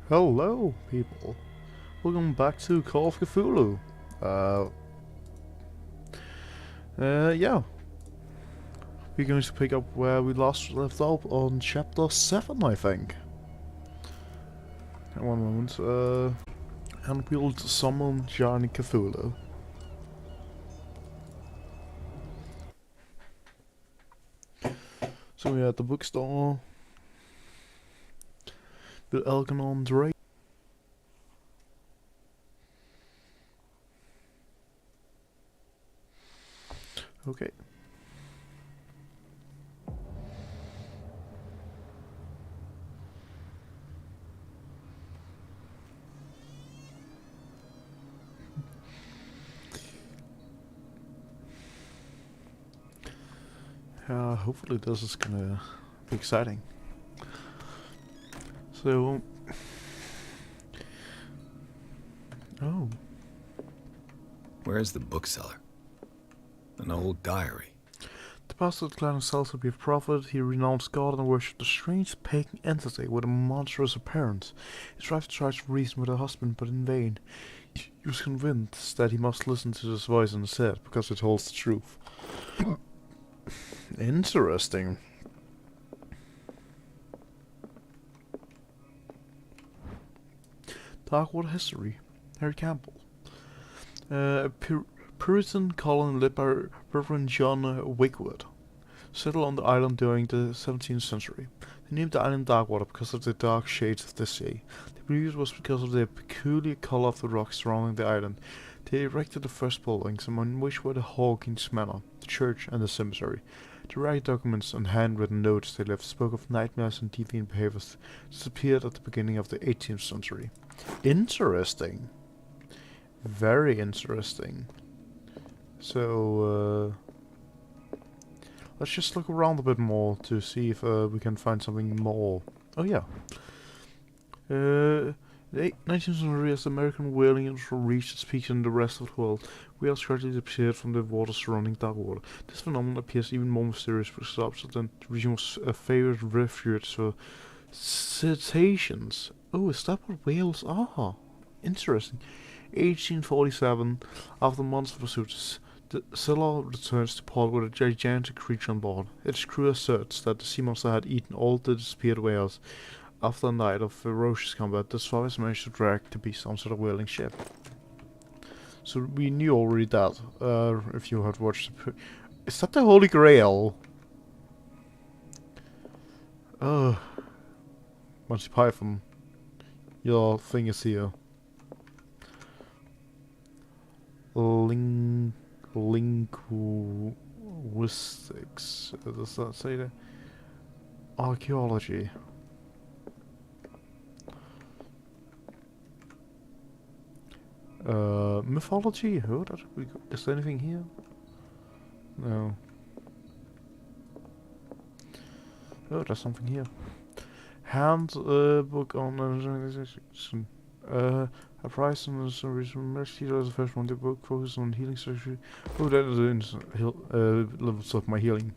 Hello, people. Welcome back to Call of Cthulhu. Yeah, we're going to pick up where we last left off on chapter 7, I think. One moment. And we'll summon Giant Cthulhu. So we're at the bookstore. With Elkanon Drake. Okay. Hopefully this is gonna be exciting. So... Oh. Where is the bookseller? An old diary. The pastor declared himself to be a prophet. He renounced God and worshipped a strange pagan entity with a monstrous appearance. His wife tried to reason with her husband, but in vain. He was convinced that he must listen to this voice instead, because it holds the truth. Interesting. Darkwater history. Harry Campbell. A Puritan colony led by Reverend John Wigwood settled on the island during the 17th century. They named the island Darkwater because of the dark shades of the sea. They believed it was because of the peculiar color of the rocks surrounding the island. They erected the first buildings, among which were the Hawkins Manor, the church, and the cemetery. The rare documents and handwritten notes they left spoke of nightmares and deviant behaviors that disappeared at the beginning of the 18th century. Interesting. Very interesting. So, let's just look around a bit more to see if we can find something more. Oh yeah. The 19th century, as American whaling industry reached its peak in the rest of the world, whales gradually disappeared from the waters surrounding Darkwater. This phenomenon appears even more mysterious for substance than the region was a favorite refuge for cetaceans. Oh, is that what whales are? Interesting. 1847, after months of pursuits, the sailor returns to port with a gigantic creature on board. Its crew asserts that the sea monster had eaten all the disappeared whales. After a night of ferocious combat, the survivors managed to drag the beast onto the whaling ship. So we knew already that, if you had watched the... Is that the Holy Grail? Monty Python. Your thing is here. Linguistics. Does that say that? Archaeology. Mythology? Is there anything here? No. Oh, there's something here. Handbook on organization. A prize on the mercy was the first one. The book focuses on healing surgery. Oh, that is levels of my healing.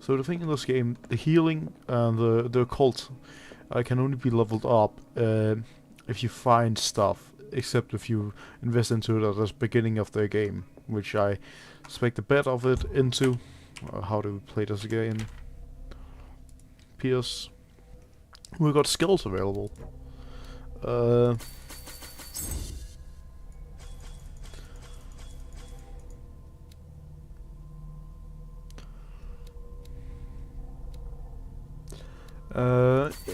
So the thing in this game, the healing and the occult can only be leveled up if you find stuff, except if you invest into it at the beginning of the game, which I expect a bit of it into. How do we play this again? Pierce. We've got skills available.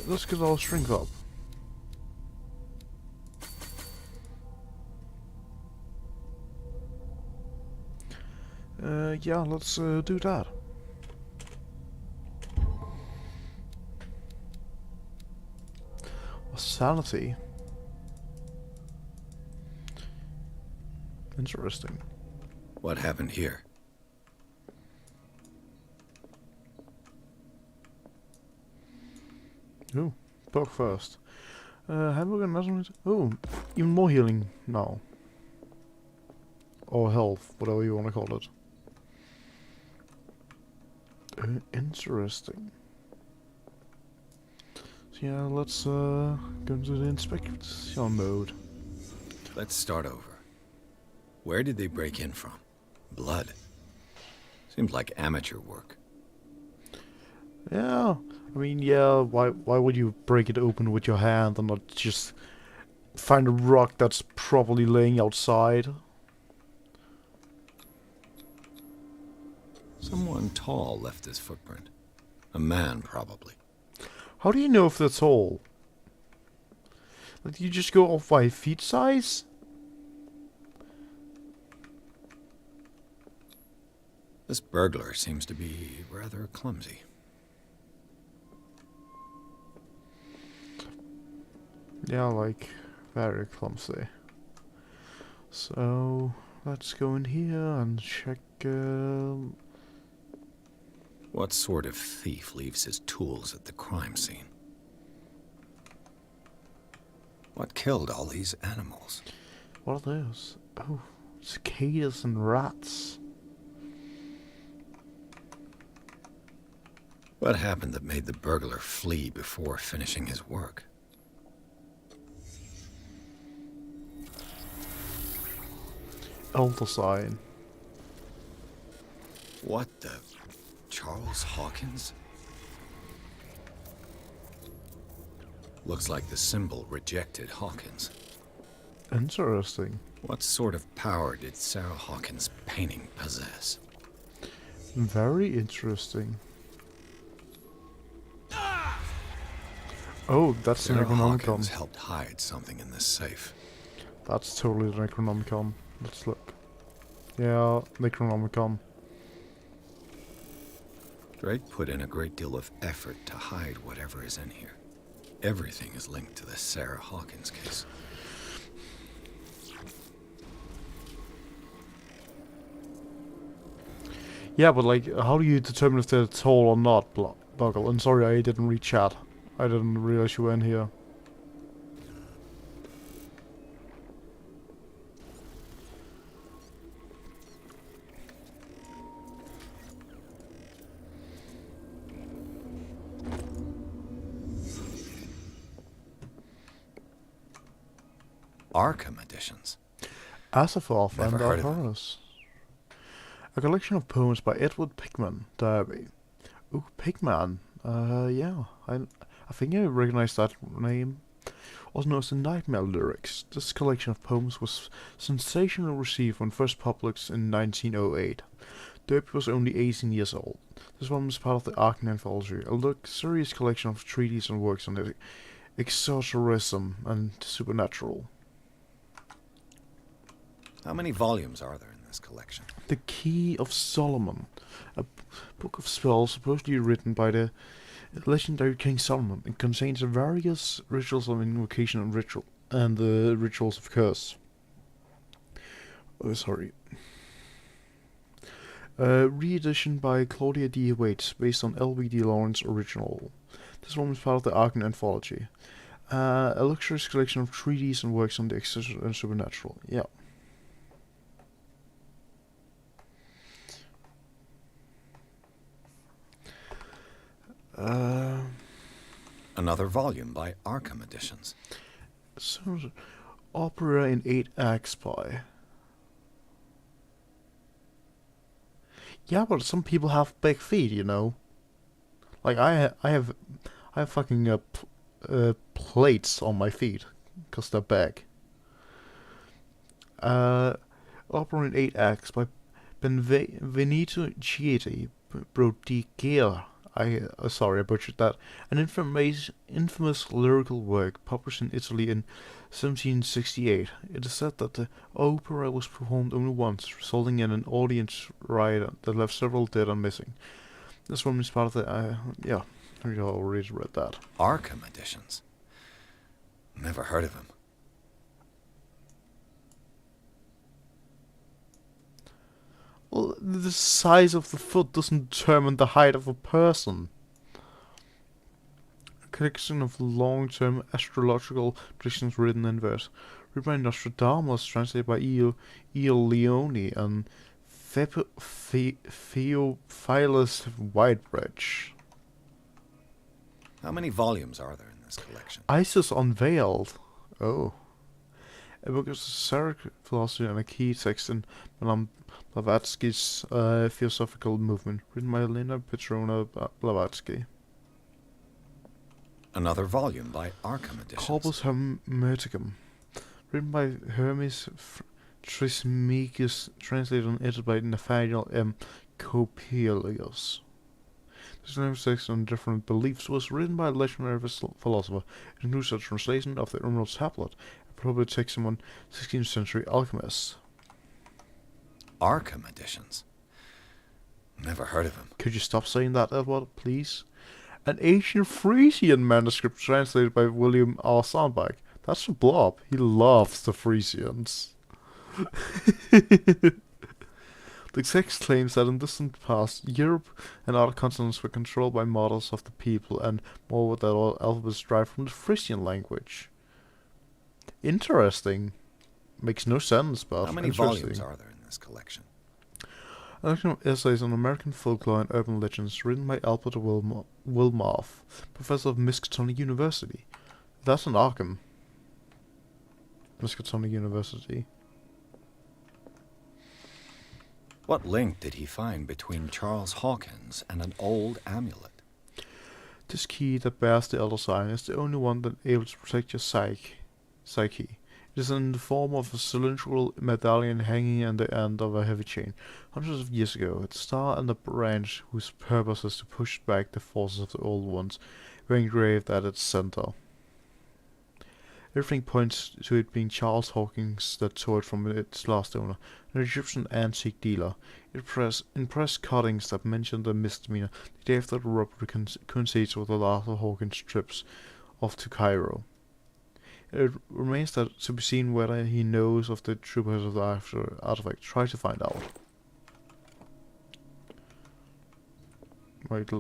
Let's get our strength up. Yeah, let's do that. Sanity. Interesting. What happened here? Ooh, book first. Hamburger measurement. Oh, even more healing now. Or health, whatever you want to call it. Interesting. So yeah, let's go into the inspection mode. Let's start over. Where did they break in from? Blood. Seems like amateur work. Yeah, I mean, yeah, why would you break it open with your hand and not just find a rock that's probably laying outside? Someone tall left this footprint. A man, probably. How do you know if that's all? Like, you just go off by feet size? This burglar seems to be rather clumsy. Yeah, like, very clumsy. So, let's go in here and check, What sort of thief leaves his tools at the crime scene? What killed all these animals? what are those? Oh, cicadas and rats. What happened that made the burglar flee before finishing his work? Elder sign. What the... Charles Hawkins? Looks like the symbol rejected Hawkins. Interesting. What sort of power did Sarah Hawkins' painting possess? Very interesting. Oh, that's the Sarah Necronomicon. Hawkins helped hide something in this safe. That's totally the Necronomicon. Let's look. Yeah, Necronomicon. Drake put in a great deal of effort to hide whatever is in here. Everything is linked to the Sarah Hawkins case. Yeah, but like, how do you determine if they're tall or not, Buckle? I'm sorry, I didn't read chat. I didn't realize you were in here. Arkham editions. Asafoth and Never heard of it. Arcturus. A collection of poems by Edward Pickman Derby. Ooh, Pickman. Yeah, I think I recognize that name. Also known as the Nightmare Lyrics. This collection of poems was sensationally received when first published in 1908. Derby was only 18 years old. This one was part of the Arkham Anthology, a luxurious collection of treatises and works on exorcism and supernatural. How many volumes are there in this collection? The Key of Solomon, a book of spells supposedly written by the legendary King Solomon. It contains various rituals of invocation and the rituals of curse. Oh, sorry. Re-edition by Claudia D. Waits, based on L.B.D. Lawrence's original. This one was part of the Arkham Anthology. A luxurious collection of treatises and works on the exorcism and supernatural. Yeah. Another volume by Arkham Editions. So, opera in 8 acts by. Yeah, but some people have big feet, you know. Like I have fucking plates on my feet, cause they're big. Opera in 8 acts by Benvenuto Chieti Brodiger. Sorry, I butchered that. An infamous lyrical work published in Italy in 1768. It is said that the opera was performed only once, resulting in an audience riot that left several dead and missing. This one is part of the, yeah, we already read that. Arkham Editions. Never heard of him. Well, the size of the foot doesn't determine the height of a person. A collection of long-term astrological predictions written in verse. Written by Nostradamus, translated by E.L. Leone and Theophilus Whitebridge. How many volumes are there in this collection. Isis Unveiled. Oh. A book of esoteric philosophy and a key text in Madame Blavatsky's philosophical movement, written by Elena Petrovna Blavatsky. Another volume by Arkham Editions. Corpus Hermeticum, written by Hermes Trismegistus, translated and edited by Nathaniel M. Coppelius. This next section on different beliefs was written by a legendary philosopher. It includes a translation of the Emerald Tablet, a probably text among 16th century alchemists. Arkham Editions? Never heard of him. Could you stop saying that, Edward, please? An ancient Frisian manuscript translated by William R. Sandbach. That's a blob. He loves the Frisians. The text claims that in distant past, Europe and other continents were controlled by models of the people, and more that all alphabets derived from the Frisian language. Interesting. Makes no sense, but how many volumes are there in this collection? A collection of essays on American folklore and urban legends, written by Albert Wilmarth, professor of Miskatonic University. That's in Arkham. Miskatonic University. What link did he find between Charles Hawkins and an old amulet? This key that bears the Elder Sign is the only one that is able to protect your psyche. It is in the form of a cylindrical medallion hanging at the end of a heavy chain. Hundreds of years ago, the star and the branch whose purpose is to push back the forces of the old ones were engraved at its center. Everything points to it being Charles Hawkins that tore it from its last owner, an Egyptian antique dealer. It impressed cuttings that mentioned the misdemeanor the day after the robbery coincides with the last of Hawkins' trips off to Cairo. It remains to be seen whether he knows of the true purpose of the artifact. Try to find out. Wait,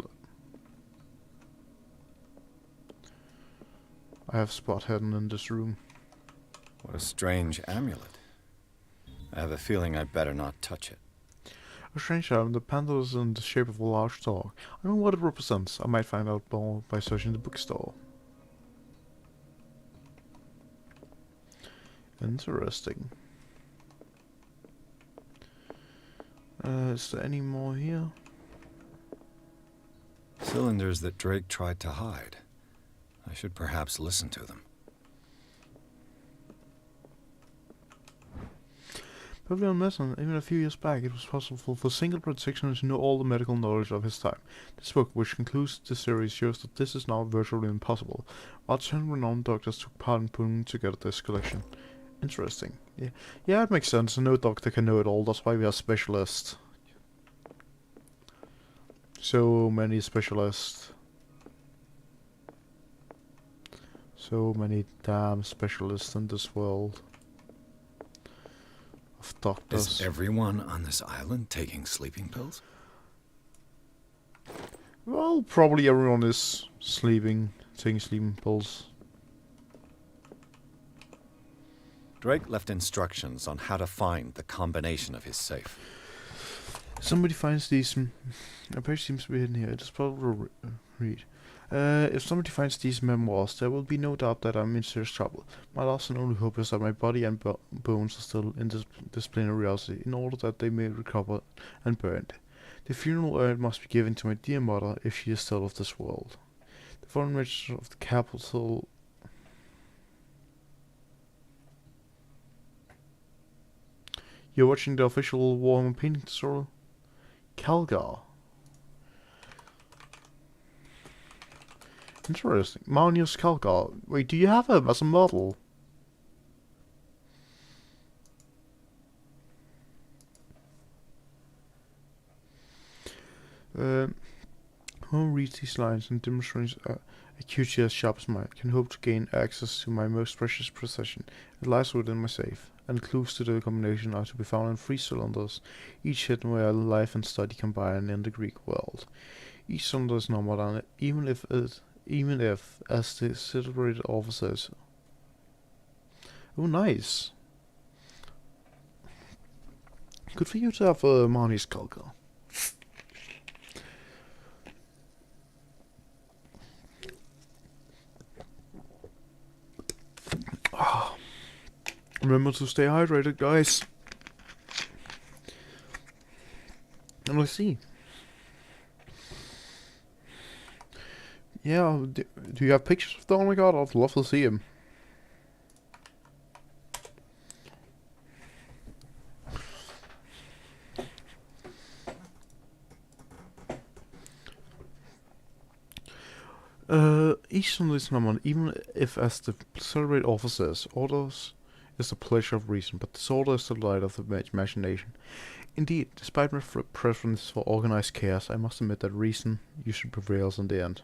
I have spot hidden in this room. What a strange amulet. I have a feeling I'd better not touch it. A strange item, the pendant is in the shape of a large dog. I don't know what it represents. I might find out more by searching the bookstore. Interesting. Is there any more here? Cylinders that Drake tried to hide. I should perhaps listen to them. Probably on this, and even a few years back, it was possible for single practitioner to know all the medical knowledge of his time. This book, which concludes the series, shows that this is now virtually impossible, while 10 renowned doctors took part in putting together this collection. Interesting. Yeah, it makes sense. No doctor can know it all. That's why we are specialists. So many specialists. So many damn specialists in this world. Of doctors. Is everyone on this island taking sleeping pills? Well, probably everyone is taking sleeping pills. Drake left instructions on how to find the combination of his safe. Somebody finds these... A page seems to be hidden here. It is probably read. If somebody finds these memoirs, there will be no doubt that I'm in serious trouble. My last and only hope is that my body and bones are still in this plane of reality, in order that they may recover and burned. The funeral urn must be given to my dear mother, if she is still of this world. The foreign register of the capital... You're watching the official WarMorons painting tutorial? Calgar. Interesting. Magnus Calgar. Wait, do you have him as a model? Who reads these lines and demonstrates acuity as sharp as mine can hope to gain access to my most precious possession. It lies within my safe, and clues to the combination are to be found in 3 cylinders, each hidden where life and study combine in the Greek world. Each cylinder is numbered on it, even if, as the celebrated author says. Oh, nice. Good for you to have a Magnus Calgar. Remember to stay hydrated, guys. And let's see. Yeah, do you have pictures of the Only God? I'd love to see him. Each Sunday number, even if as the celebrated author says, orders is the pleasure of reason, but disorder is the delight of the imagination. Indeed, despite my preference for organized chaos, I must admit that reason usually prevails in the end.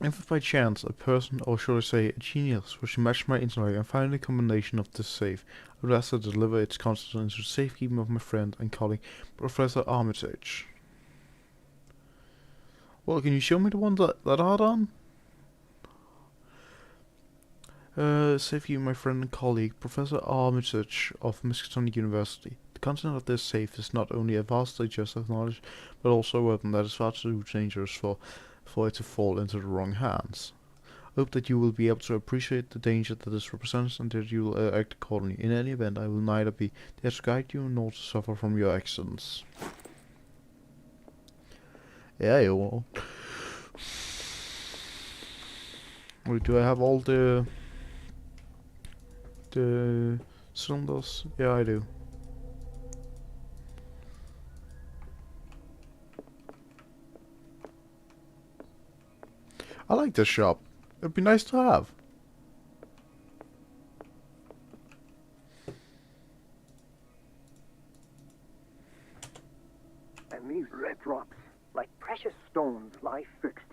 If by chance a person, or should I say a genius, was to match my intellect and find a combination of this safe, I would ask to deliver its contents into safekeeping of my friend and colleague, Professor Armitage. Well, can you show me the one that are done? Safekeeping my friend and colleague, Professor Armitage of Miskatonic University. The content of this safe is not only a vast digest of knowledge, but also a weapon that is far too dangerous for it to fall into the wrong hands. I hope that you will be able to appreciate the danger that this represents and that you will act accordingly. In any event, I will neither be there to guide you nor to suffer from your actions. Yeah, you will. Wait, do I have all the cylinders? Yeah, I do. I like this shop. It'd be nice to have. And these red drops, like precious stones, lie fixed,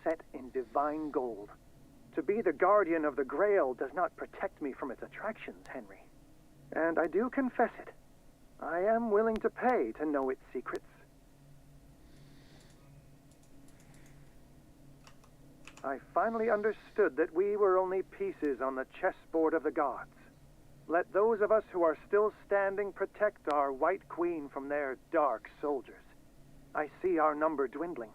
set in divine gold. To be the guardian of the Grail does not protect me from its attractions, Henry. And I do confess it. I am willing to pay to know its secrets. I finally understood that we were only pieces on the chessboard of the gods. Let those of us who are still standing protect our White Queen from their dark soldiers. I see our number dwindling,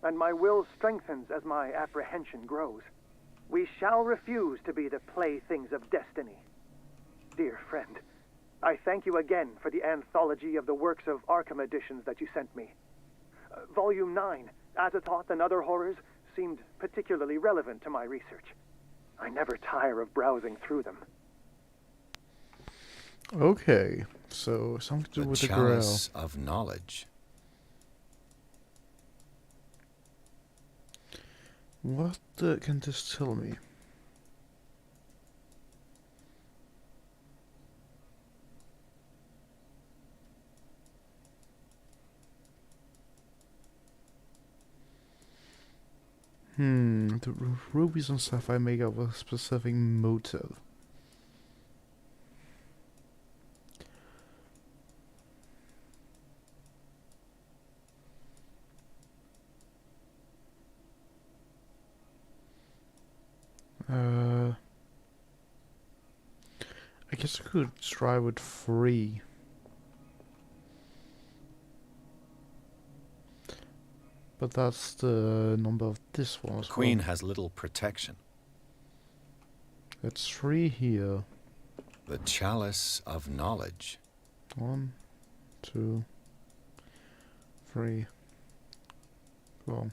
and my will strengthens as my apprehension grows. We shall refuse to be the playthings of destiny. Dear friend, I thank you again for the anthology of the works of Arkham editions that you sent me. Volume 9, Azathoth and Other Horrors, seemed particularly relevant to my research. I never tire of browsing through them. Okay, so something to do with the Grail. The Chalice of Knowledge. What can this tell me? The rubies and sapphire make up a specific motive. I guess I could try with 3. But that's the number of this one as well. Queen has little protection. It's 3 here. The Chalice of Knowledge. 1, 2, 3, 4,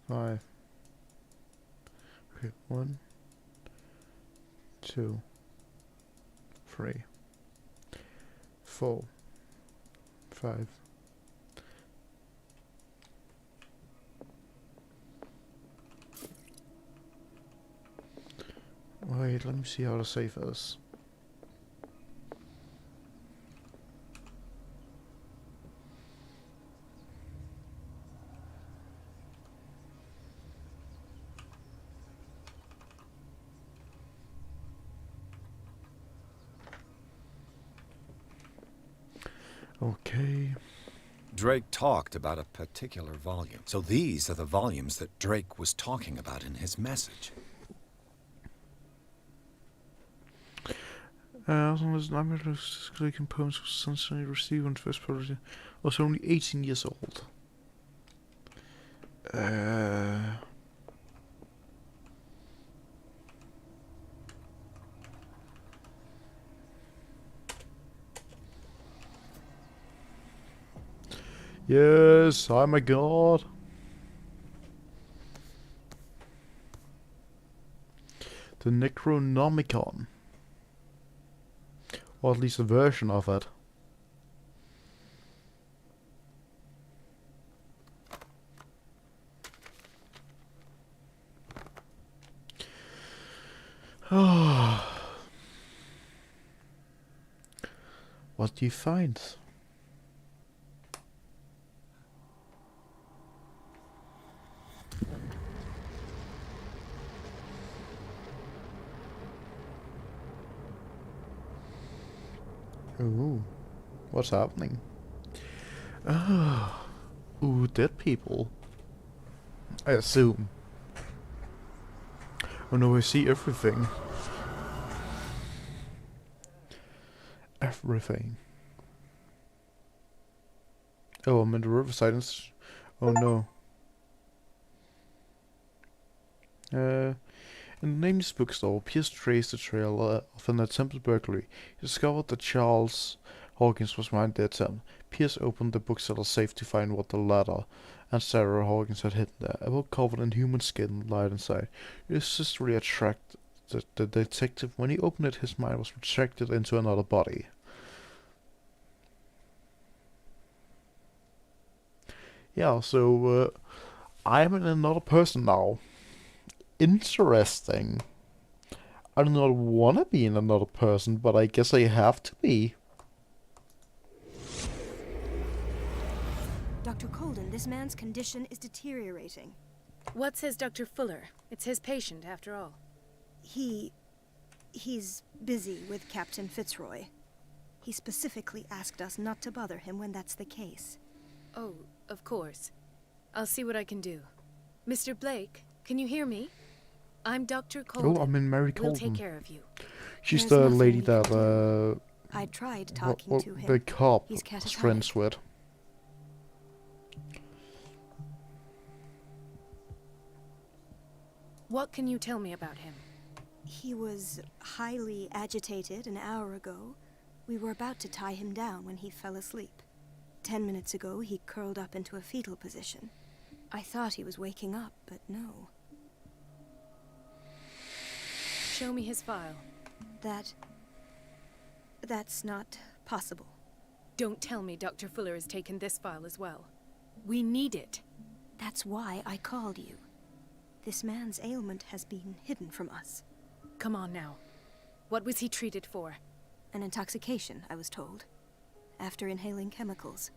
5. Okay, 1, 2, 3, 4, 5. Wait, let me see how the safe is. Okay. Drake talked about a particular volume. So these are the volumes that Drake was talking about in his message. As long as number of components was essentially received on first project, was only 18 years old. Yes, I'm a god. The Necronomicon. Or at least a version of it. What do you find? Ooh, what's happening? Ooh, dead people. I assume. Oh no, I see everything. Everything. Oh, I'm in the riverside. Oh no. In the nameless bookstore, Pierce traced the trail of an attempted burglary. He discovered that Charles Hawkins was behind the attempt. Pierce opened the bookseller's safe to find what the latter and Sarah Hawkins had hidden there. A book covered in human skin lied inside. His history attracted the detective. When he opened it, his mind was projected into another body. Yeah, so I'm another person now. Interesting. I do not want to be in another person, but I guess I have to be. Dr. Colden, this man's condition is deteriorating. What says Dr. Fuller? It's his patient, after all. He's busy with Captain Fitzroy. He specifically asked us not to bother him when that's the case. Oh, of course. I'll see what I can do. Mr. Blake, can you hear me? I'm Dr. Colden. Oh, I'm in Mary Colden. We'll take care of you. She's There's the nothing lady we can that I tried talking to him. the cop He's was catatonic. friends with. What can you tell me about him? He was highly agitated an hour ago. We were about to tie him down when he fell asleep. 10 minutes ago, he curled up into a fetal position. I thought he was waking up, but no. Show me his file. That's not possible. Don't tell me Dr. Fuller has taken this file as well. We need it. That's why I called you. This man's ailment has been hidden from us. Come on now. What was he treated for? An intoxication, I was told. After inhaling chemicals.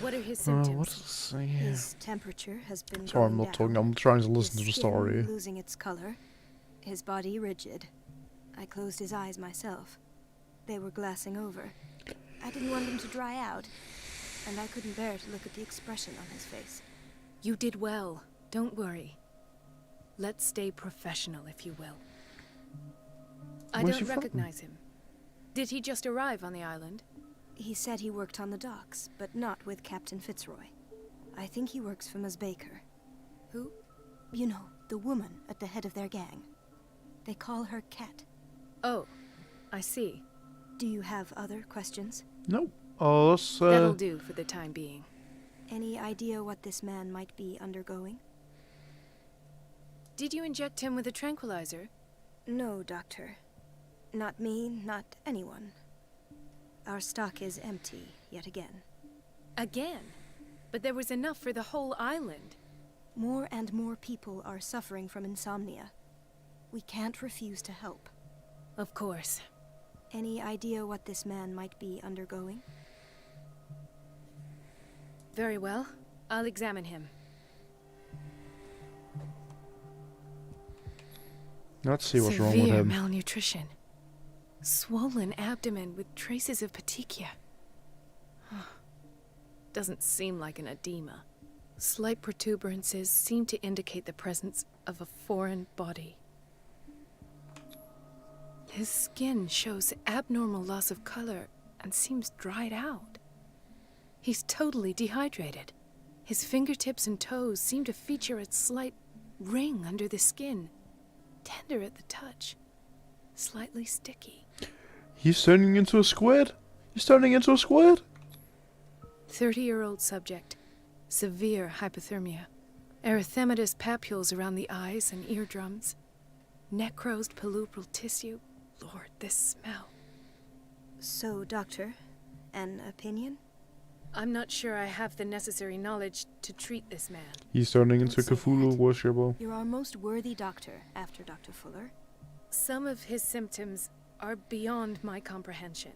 What are his What symptoms? does it say here? His temperature has been Sorry, I'm going not talking. down. I'm trying to listen to His the skin story. losing its color. His body rigid. I closed his eyes myself. They were glassing over. I didn't want him to dry out, and I couldn't bear to look at the expression on his face. You did well. Don't worry. Let's stay professional, if you will. I Where's he don't from? recognize him. Did he just arrive on the island? He said he worked on the docks, but not with Captain Fitzroy. I think he works for Ms. Baker. Who? You know, the woman at the head of their gang. They call her Cat. Oh, I see. Do you have other questions? No. Oh, let's. That'll do for the time being. Any idea what this man might be undergoing? Did you inject him with a tranquilizer? No, Doctor. Not me, not anyone. Our stock is empty, yet again. Again? But there was enough for the whole island. More and more people are suffering from insomnia. We can't refuse to help. Of course. Any idea what this man might be undergoing? Very well. I'll examine him. Let's see what's wrong with Severe him. malnutrition. Swollen abdomen with traces of petechia. Doesn't seem like an edema. Slight protuberances seem to indicate the presence of a foreign body. His skin shows abnormal loss of color and seems dried out. He's totally dehydrated. His fingertips and toes seem to feature a slight ring under the skin. Tender at the touch. Slightly sticky. He's turning into a squid. He's turning into a squid. 30-year-old subject. Severe hypothermia. Erythematous papules around the eyes and eardrums. Necrosed palpebral tissue. Lord, this smell. So, Doctor, an opinion? I'm not sure I have the necessary knowledge to treat this man. He's turning into Don't say Cthulhu that. worshipper. You're our most worthy doctor after Dr. Fuller. Some of his symptoms are beyond my comprehension.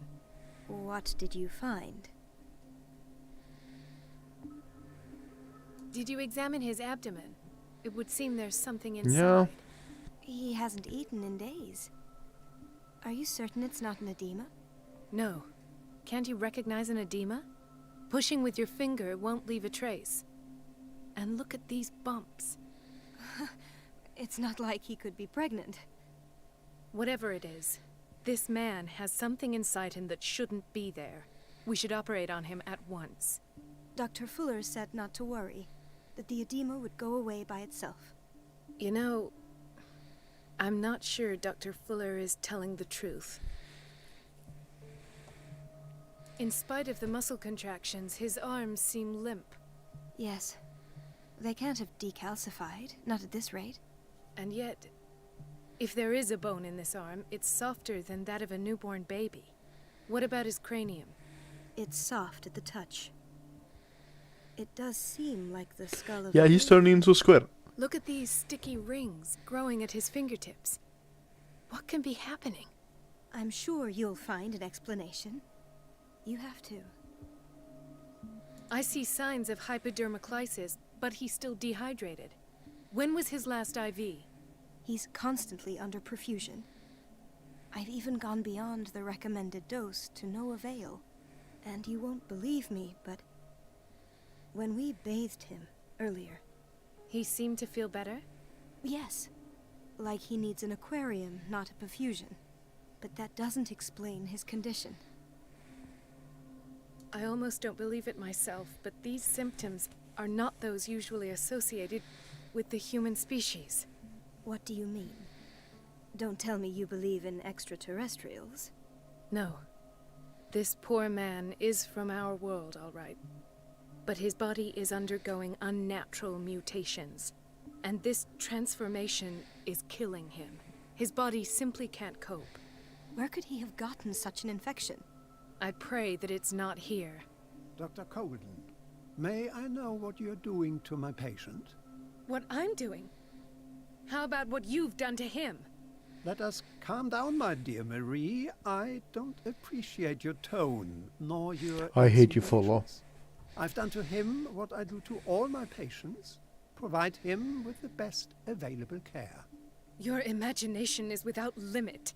What did you find? Did you examine his abdomen? It would seem there's something inside. Yeah. He hasn't eaten in days. Are you certain it's not an edema? No. Can't you recognize an edema? Pushing with your finger won't leave a trace. And look at these bumps. It's not like he could be pregnant. Whatever it is, this man has something inside him that shouldn't be there. We should operate on him at once. Dr. Fuller said not to worry, that the edema would go away by itself. You know, I'm not sure Dr. Fuller is telling the truth. In spite of the muscle contractions, his arms seem limp. Yes. They can't have decalcified, not at this rate. And yet, if there is a bone in this arm, it's softer than that of a newborn baby. What about his cranium? It's soft at the touch. It does seem like the skull of Yeah, a he's baby. turning into a squid. Look at these sticky rings growing at his fingertips. What can be happening? I'm sure you'll find an explanation. You have to. I see signs of hypodermoclysis, but he's still dehydrated. When was his last IV? He's constantly under perfusion. I've even gone beyond the recommended dose to no avail. And you won't believe me, but when we bathed him earlier, He seemed to feel better? yes, like he needs an aquarium, not a perfusion. But that doesn't explain his condition. I almost don't believe it myself, but these symptoms are not those usually associated with the human species. What do you mean? Don't tell me you believe in extraterrestrials. No. This poor man is from our world, all right. But his body is undergoing unnatural mutations. And this transformation is killing him. His body simply can't cope. Where could he have gotten such an infection? I pray that it's not here. Dr. Colden, may I know what you're doing to my patient? What I'm doing? How about what you've done to him? Let us calm down, my dear Marie. I don't appreciate your tone, nor your I hate you, Fuller. insinuations. I've done to him what I do to all my patients. Provide him with the best available care. Your imagination is without limit.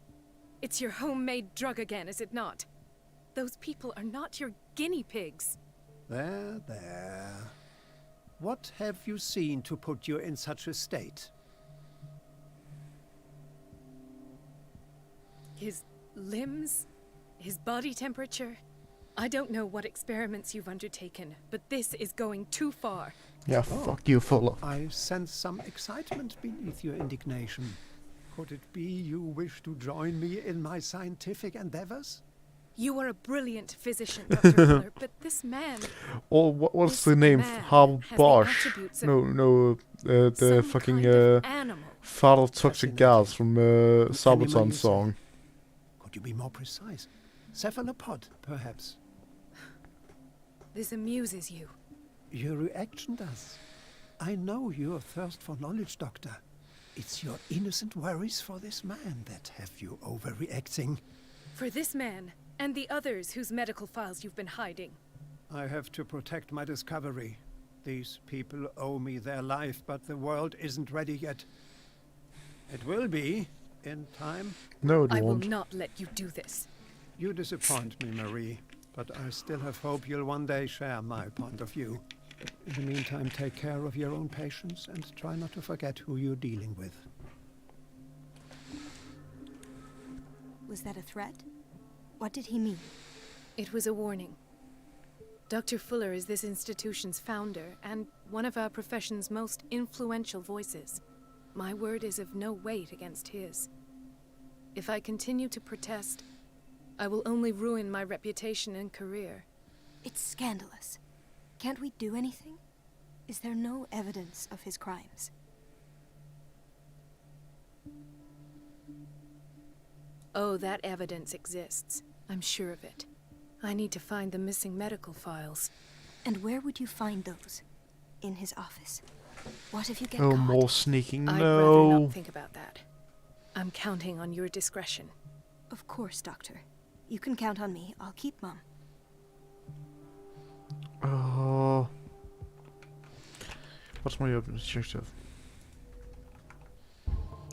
It's your homemade drug again, is it not? Those people are not your guinea pigs. There, there. What have you seen to put you in such a state? His limbs? His body temperature? I don't know what experiments you've undertaken, but this is going too far. Yeah, fuck you, Fuller. I sense some excitement beneath your indignation. Could it be you wish to join me in my scientific endeavors? You are a brilliant physician, Dr. Fuller, but this man... Or what's This the name? man Harl has the Bosch. attributes of No, the some fucking kind of animal. Father Toxic Gas from Animal, Sabaton you say? song. Could you be more precise? Cephalopod, perhaps. This amuses you. Your reaction does. I know your thirst for knowledge, Doctor. It's your innocent worries for this man that have you overreacting. For this man, and the others whose medical files you've been hiding. I have to protect my discovery. These people owe me their life, but the world isn't ready yet. It will be, in time. No, it I will won't. not let you do this. You disappoint me, Marie, but I still have hope you'll one day share my point of view. In the meantime, take care of your own patients and try not to forget who you're dealing with. Was that a threat? What did he mean? It was a warning. Dr. Fuller is this institution's founder and one of our profession's most influential voices. My word is of no weight against his. If I continue to protest, I will only ruin my reputation and career. It's scandalous. Can't we do anything? Is there no evidence of his crimes? Oh, that evidence exists. I'm sure of it. I need to find the missing medical files. And where would you find those? In his office. What if you get Oh, caught? more sneaking. I'd rather No. not think about that. I'm counting on your discretion. Of course, Doctor. You can count on me. I'll keep Mum. What's my objective?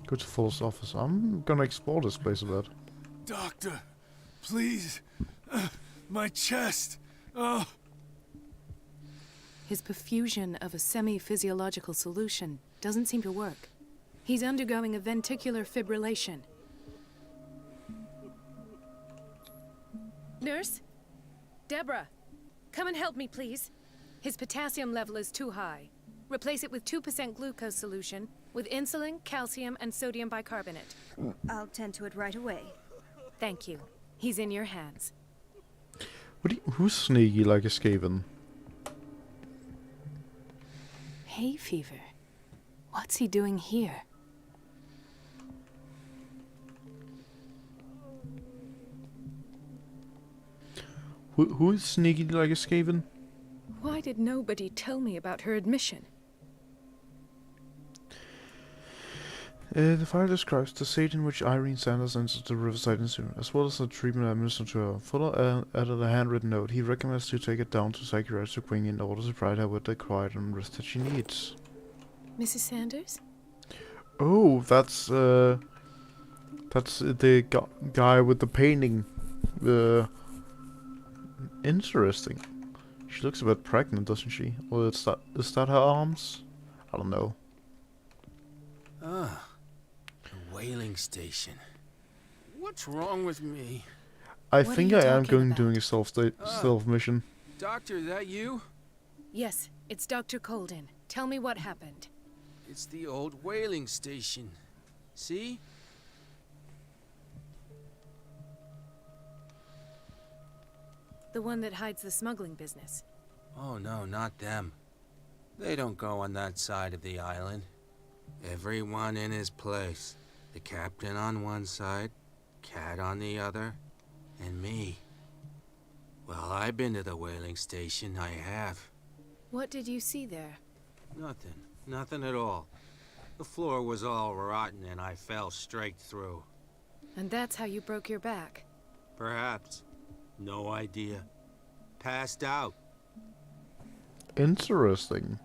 Go to Fuller's office. I'm gonna explore this place a bit. Doctor, please. My chest. Oh. His perfusion of a semi-physiological solution doesn't seem to work. He's undergoing a ventricular fibrillation. Nurse? Deborah, come and help me, please. His potassium level is too high. Replace it with 2% glucose solution with insulin, calcium, and sodium bicarbonate. I'll tend to it right away. Thank you. He's in your hands. Who's sneaky like a Skaven? Hay fever. What's he doing here? Who is sneaky like a Skaven? Why did nobody tell me about her admission? The file describes the state in which Irene Sanders entered the Riverside Institute, as well as the treatment administered to her. Fuller added a handwritten note. He recommends to take it down to psychiatric wing in order to provide her with the quiet and rest that she needs. Mrs. Sanders? Oh, that's the guy with the painting. Interesting. She looks a bit pregnant, doesn't she? Or is that her arms? I don't know. Ah, the whaling station. What's wrong with me? I What are think you I am talking going about? doing a stealth mission. Doctor, is that you? Yes, it's Dr. Colden. Tell me what happened. It's the old whaling station. See? The one that hides the smuggling business. Oh no, not them. They don't go on that side of the island. Everyone in his place. The captain on one side, Cat on the other, and me. Well, I've been to the whaling station, I have. What did you see there? Nothing. Nothing at all. The floor was all rotten and I fell straight through. And that's how you broke your back. Perhaps. No idea. Passed out. Interesting.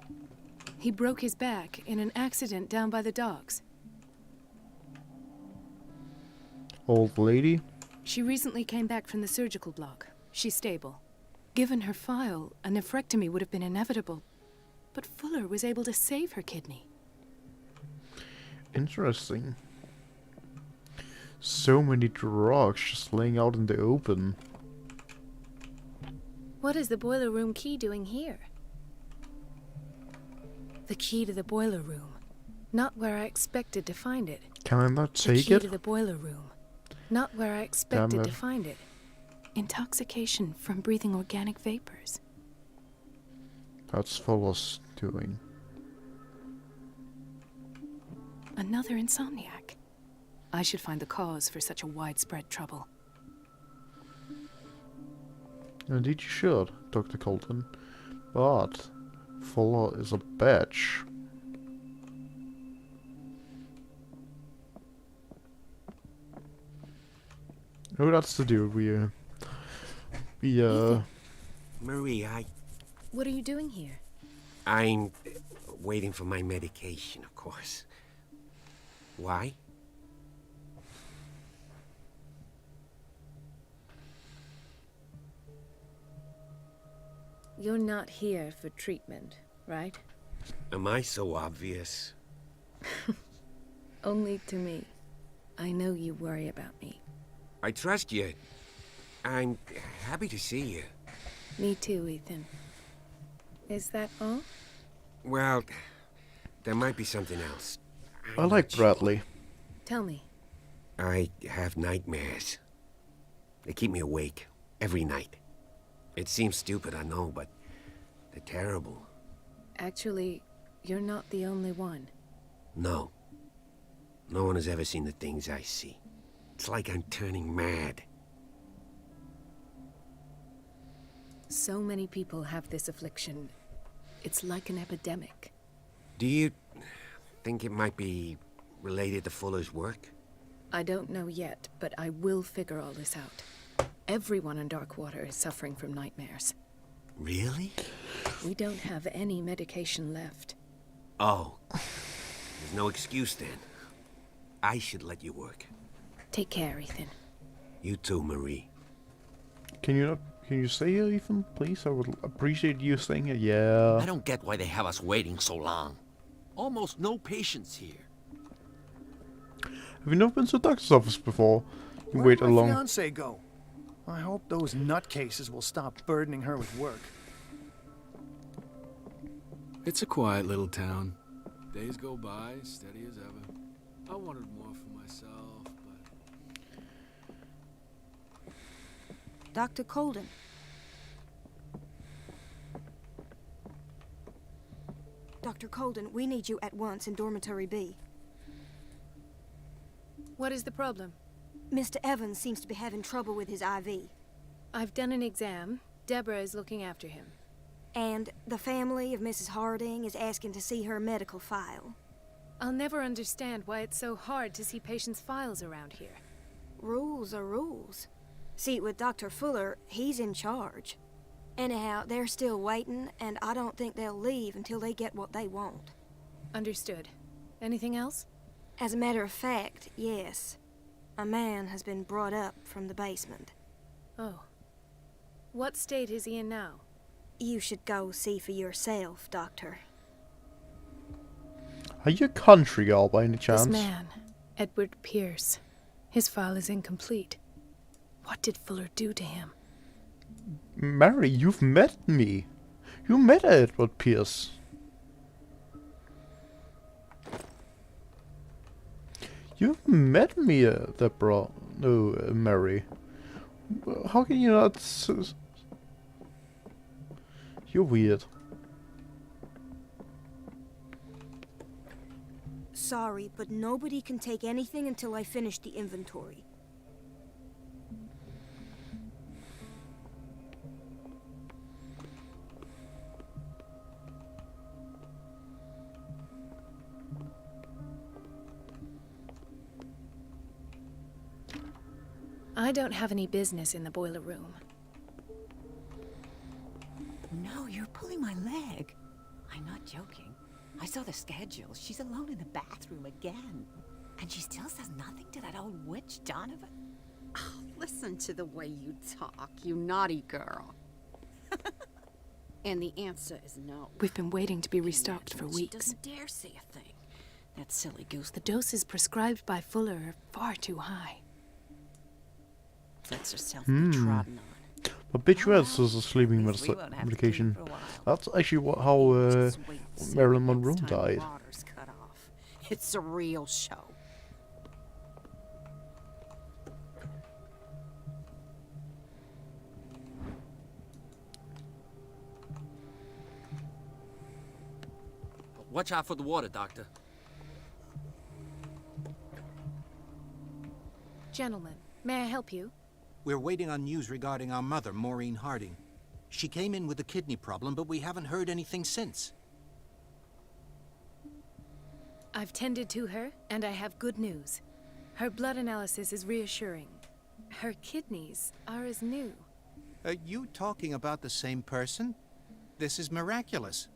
He broke his back in an accident down by the docks. Old lady? She recently came back from the surgical block. She's stable. Given her file, a nephrectomy would have been inevitable. But Fuller was able to save her kidney. Interesting. So many drugs just laying out in the open. What is the boiler room key doing here? The key to the boiler room. Not where I expected to find it. Can I not The take key it? to the boiler room. Not where I expected it. to find it. Intoxication from breathing organic vapors. That's Fuller's doing. Another insomniac. I should find the cause for such a widespread trouble. Indeed you should, Dr. Colton. But Fuller is a bitch. Oh, that's the dude Marie, What are you doing here? I'm waiting for my medication, of course. Why? You're not here for treatment, right? Am I so obvious? Only to me. I know you worry about me. I trust you. I'm happy to see you. Me too, Ethan. Is that all? Well, there might be something else. I I'm like not sure. Bradley. Tell me. I have nightmares. They keep me awake every night. It seems stupid, I know, but They're terrible. Actually, you're not the only one. No. No one has ever seen the things I see. It's like I'm turning mad. So many people have this affliction. It's like an epidemic. Do you think it might be related to Fuller's work? I don't know yet, but I will figure all this out. Everyone in Darkwater is suffering from nightmares. Really? We don't have any medication left. Oh. There's no excuse then. I should let you work. Take care, Ethan. You too, Marie. Can you stay here, Ethan, please? I would appreciate you staying here. Yeah. I don't get why they have us waiting so long. Almost no patients here. Have you never been to the doctor's office before? You wait a Where'd my long... fiancé go? I hope those nutcases will stop burdening her with work. It's a quiet little town. Days go by, steady as ever. I wanted more for myself, but... Dr. Colden. Dr. Colden, we need you at once in Dormitory B. What is the problem? Mr. Evans seems to be having trouble with his IV. I've done an exam. Deborah is looking after him. And the family of Mrs. Harding is asking to see her medical file. I'll never understand why it's so hard to see patients' files around here. Rules are rules. See, with Dr. Fuller, he's in charge. Anyhow, they're still waiting, and I don't think they'll leave until they get what they want. Understood. Anything else? As a matter of fact, yes. A man has been brought up from the basement. Oh. What state is he in now? You should go see for yourself, Doctor. Are you a country girl by any chance? This man, Edward Pierce. His file is incomplete. What did Fuller do to him? Mary, you've met me. You met Edward Pierce. You've met me, Deborah. No, Mary. How can you not... You're weird. Sorry, but nobody can take anything until I finish the inventory. I don't have any business in the boiler room. No, you're pulling my leg. I'm not joking. I saw the schedule. She's alone in the bathroom again. And she still says nothing to that old witch, Donovan. Oh, listen to the way you talk, you naughty girl. And the answer is no. We've been waiting to be restocked for She weeks. doesn't dare say a thing. That silly goose. The doses prescribed by Fuller are far too high. Lets herself be trodden on. But bitch is a sleeping medication. That's actually how Marilyn Monroe died. Cut off. It's a real show. Watch out for the water, Doctor. Gentlemen, may I help you? We're waiting on news regarding our mother, Maureen Harding. She came in with a kidney problem, but we haven't heard anything since. I've tended to her, and I have good news. Her blood analysis is reassuring. Her kidneys are as new. Are you talking about the same person? This is miraculous.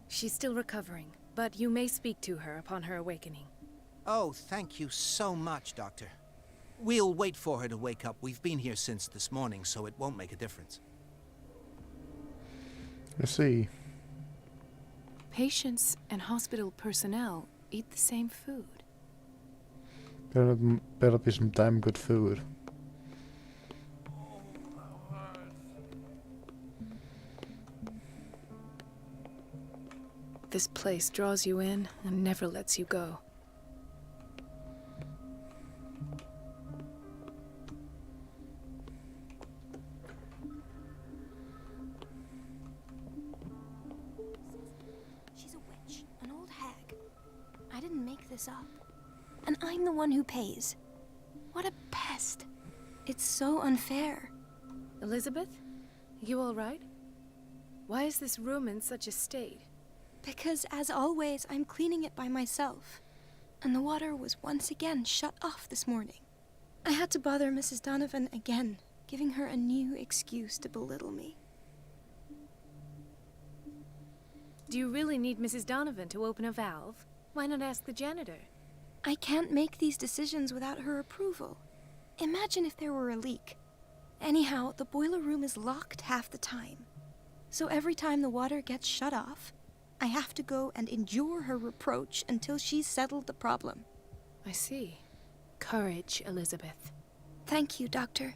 She's still recovering, but you may speak to her upon her awakening. Oh, thank you so much, Doctor. We'll wait for her to wake up. We've been here since this morning, so it won't make a difference. I see. Patients and hospital personnel eat the same food. Better be some damn good food. This place draws you in and never lets you go. this up. And I'm the one who pays. What a pest. It's so unfair. Elizabeth? You all right? Why is this room in such a state? Because, as always, I'm cleaning it by myself. And the water was once again shut off this morning. I had to bother Mrs. Donovan again, giving her a new excuse to belittle me. Do you really need Mrs. Donovan to open a valve? Why not ask the janitor? I can't make these decisions without her approval. Imagine if there were a leak. Anyhow, the boiler room is locked half the time. So every time the water gets shut off, I have to go and endure her reproach until she's settled the problem. I see. Courage, Elizabeth. Thank you, Doctor.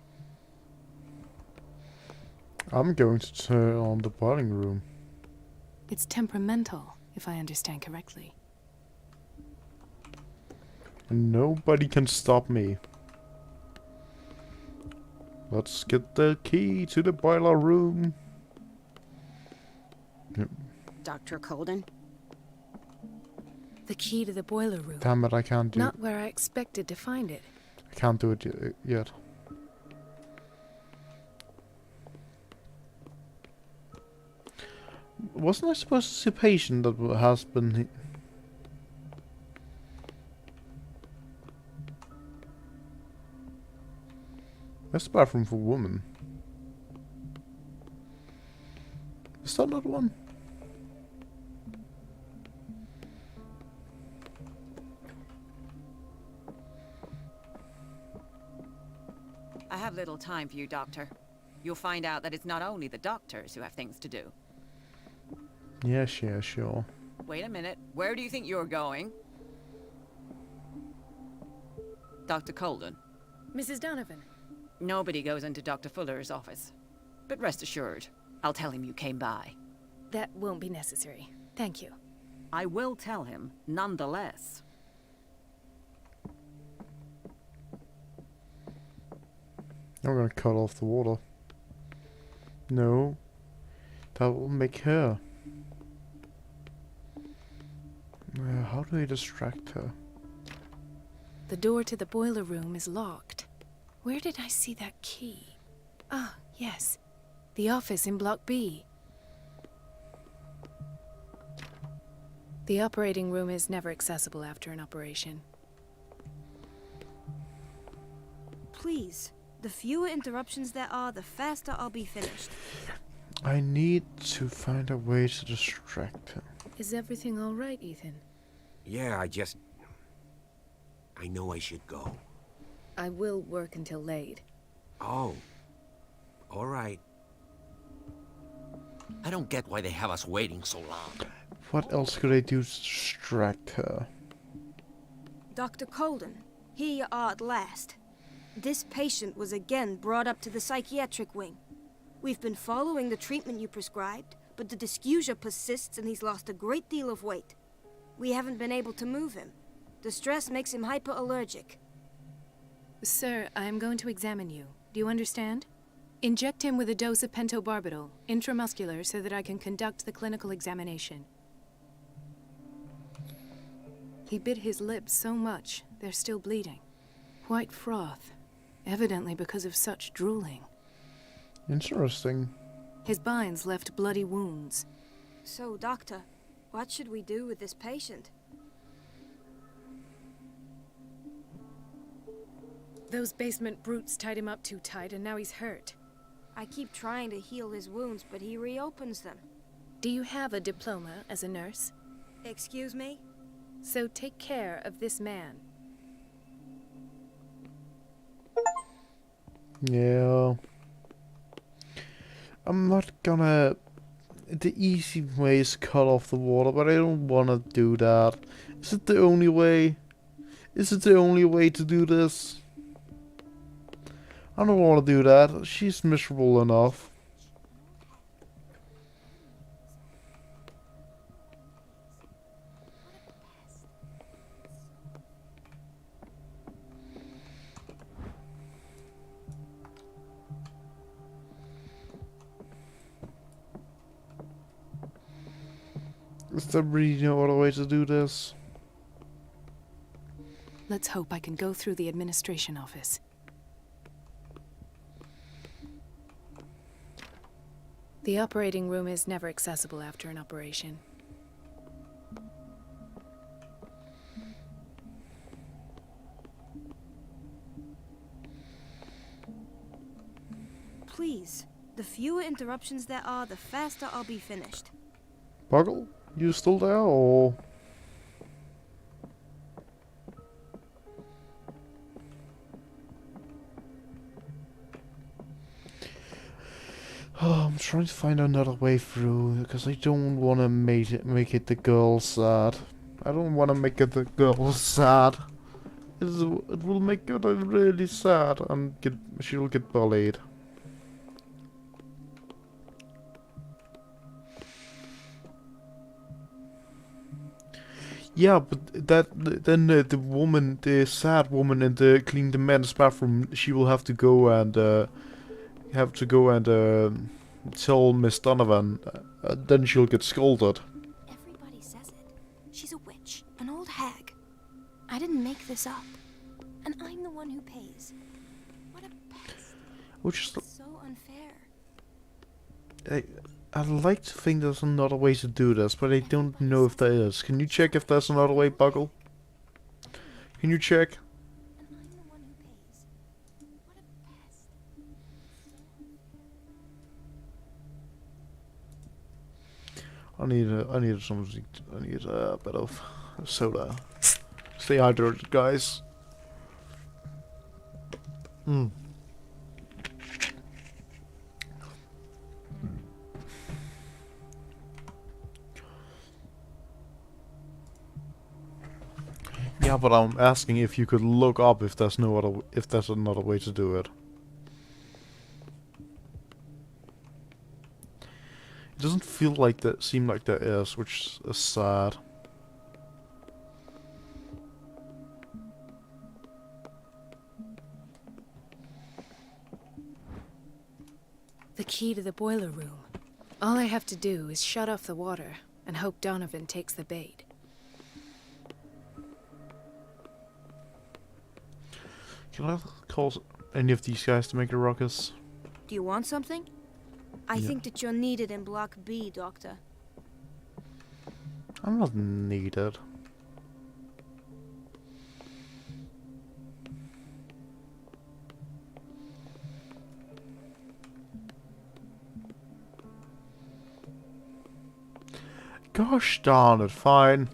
I'm going to turn on the boiling room. It's temperamental, if I understand correctly. And nobody can stop me. Let's get the key to the boiler room. Yep. Dr. Colden? The key to the boiler room. Damn it, I can't do it. Not where I expected to find it. I can't do it yet. Wasn't I supposed to see a patient that has been... That's the bathroom for women. Is that not one? I have little time for you, Doctor. You'll find out that it's not only the doctors who have things to do. Yes, yeah, sure. Wait a minute. Where do you think you're going? Dr. Colden. Mrs. Donovan. Nobody goes into Dr. Fuller's office. But rest assured, I'll tell him you came by. That won't be necessary. Thank you. I will tell him, nonetheless. I'm gonna cut off the water. No. That will make her. How do I distract her? The door to the boiler room is locked. Where did I see that key? Ah, yes. The office in Block B. The operating room is never accessible after an operation. Please. The fewer interruptions there are, the faster I'll be finished. I need to find a way to distract him. Is everything all right, Ethan? Yeah, I know I should go. I will work until late. Oh. All right. I don't get why they have us waiting so long. What else could I do to distract her? Dr. Colden, here you are at last. This patient was again brought up to the psychiatric wing. We've been following the treatment you prescribed, but the dysgeusia persists and he's lost a great deal of weight. We haven't been able to move him. The stress makes him hyperallergic. Sir, I am going to examine you. Do you understand? Inject him with a dose of pentobarbital, intramuscular, so that I can conduct the clinical examination. He bit his lips so much, they're still bleeding. White froth, evidently because of such drooling. Interesting. His binds left bloody wounds. So, Doctor, what should we do with this patient? Those basement brutes tied him up too tight, and now he's hurt. I keep trying to heal his wounds, but he reopens them. Do you have a diploma as a nurse? Excuse me? So take care of this man. Yeah. I'm not gonna... The easy way is cut off the water, but I don't wanna do that. Is it the only way? Is it the only way to do this? I don't wanna do that. She's miserable enough. Is there really no other way to do this? Let's hope I can go through the administration office. The operating room is never accessible after an operation. Please, the fewer interruptions there are, the faster I'll be finished. Buckle, you still there, or...? Oh, I'm trying to find another way through, because I don't want to make it the girl sad. I don't want to make it the girl sad. It will make her really sad, and she'll get bullied. Yeah, but then the woman, the sad woman in the clean the men's bathroom, she will have to go and tell Miss Donovan. Then she'll get scolded. Everybody says it. She's a witch, an old hag. I didn't make this up, and I'm the one who pays. What a pest! Which is So unfair. I'd like to think there's another way to do this, but I don't know if there is. Can you check if there's another way, Buckle? Can you check? And I'm the one who pays. What a pest. So unfair. I need something. I need a bit of soda. Stay hydrated, guys. Yeah, but I'm asking if you could look up if there's another way to do it. It doesn't seem like there is, which is sad. The key to the boiler room. All I have to do is shut off the water and hope Donovan takes the bait. Can I call any of these guys to make a ruckus? Do you want something? I think that you're needed in Block B, Doctor. I'm not needed. Gosh darn it, fine.